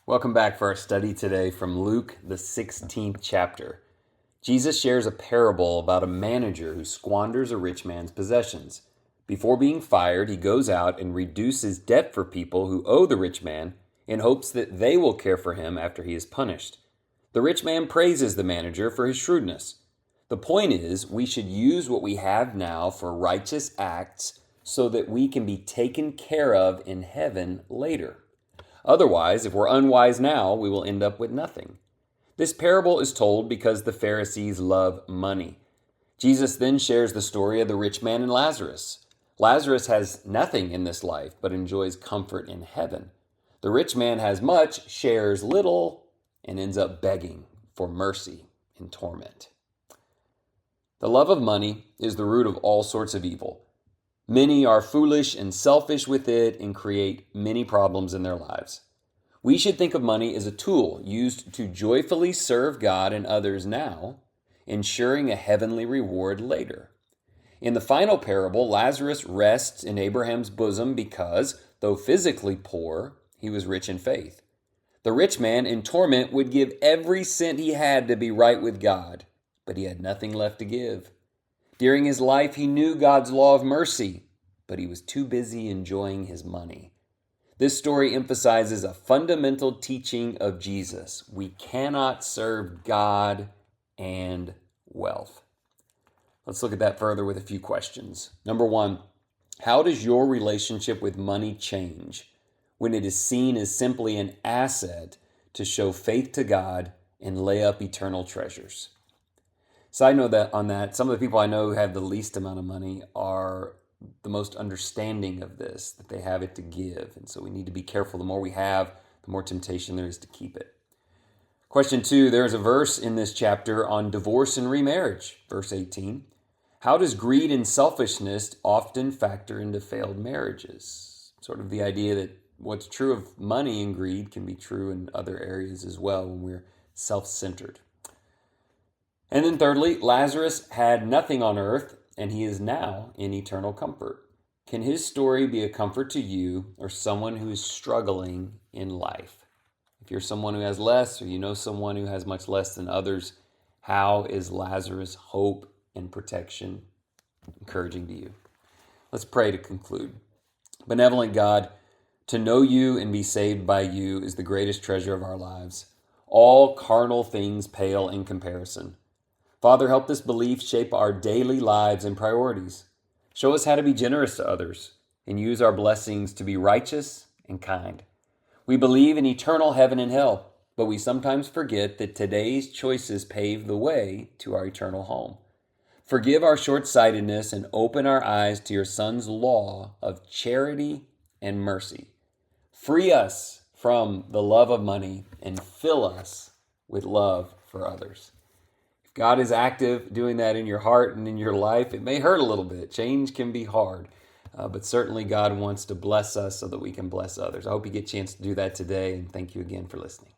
Welcome back for our study today from Luke, the 16th chapter. Jesus shares a parable about a manager who squanders a rich man's possessions. Before being fired, he goes out and reduces debt for people who owe the rich man in hopes that they will care for him after he is punished. The rich man praises the manager for his shrewdness. The point is, we should use what we have now for righteous acts so that we can be taken care of in heaven later. Otherwise, if we're unwise now, we will end up with nothing. This parable is told because the Pharisees love money. Jesus then shares the story of the rich man and Lazarus. Lazarus has nothing in this life, but enjoys comfort in heaven. The rich man has much, shares little, and ends up begging for mercy in torment. The love of money is the root of all sorts of evil. Many are foolish and selfish with it and create many problems in their lives. We should think of money as a tool used to joyfully serve God and others now, ensuring a heavenly reward later. In the final parable, Lazarus rests in Abraham's bosom because, though physically poor, he was rich in faith. The rich man in torment would give every cent he had to be right with God, but he had nothing left to give. During his life, he knew God's law of mercy, but he was too busy enjoying his money. This story emphasizes a fundamental teaching of Jesus. We cannot serve God and wealth. Let's look at that further with a few questions. Number one, how does your relationship with money change when it is seen as simply an asset to show faith to God and lay up eternal treasures? Side note that on that, some of the people I know who have the least amount of money are the most understanding of this, that they have it to give. And so we need to be careful. The more we have, the more temptation there is to keep it. Question 2, there is a verse in this chapter on divorce and remarriage. Verse 18, how does greed and selfishness often factor into failed marriages? Sort of the idea that what's true of money and greed can be true in other areas as well when we're self-centered. And then thirdly, Lazarus had nothing on earth, and he is now in eternal comfort. Can his story be a comfort to you or someone who is struggling in life? If you're someone who has less, or you know someone who has much less than others, how is Lazarus' hope and protection encouraging to you? Let's pray to conclude. Benevolent God, to know you and be saved by you is the greatest treasure of our lives. All carnal things pale in comparison. Father, help this belief shape our daily lives and priorities. Show us how to be generous to others and use our blessings to be righteous and kind. We believe in eternal heaven and hell, but we sometimes forget that today's choices pave the way to our eternal home. Forgive our short-sightedness and open our eyes to your Son's law of charity and mercy. Free us from the love of money and fill us with love for others. God is active doing that in your heart and in your life. It may hurt a little bit. Change can be hard, but certainly God wants to bless us so that we can bless others. I hope you get a chance to do that today, and thank you again for listening.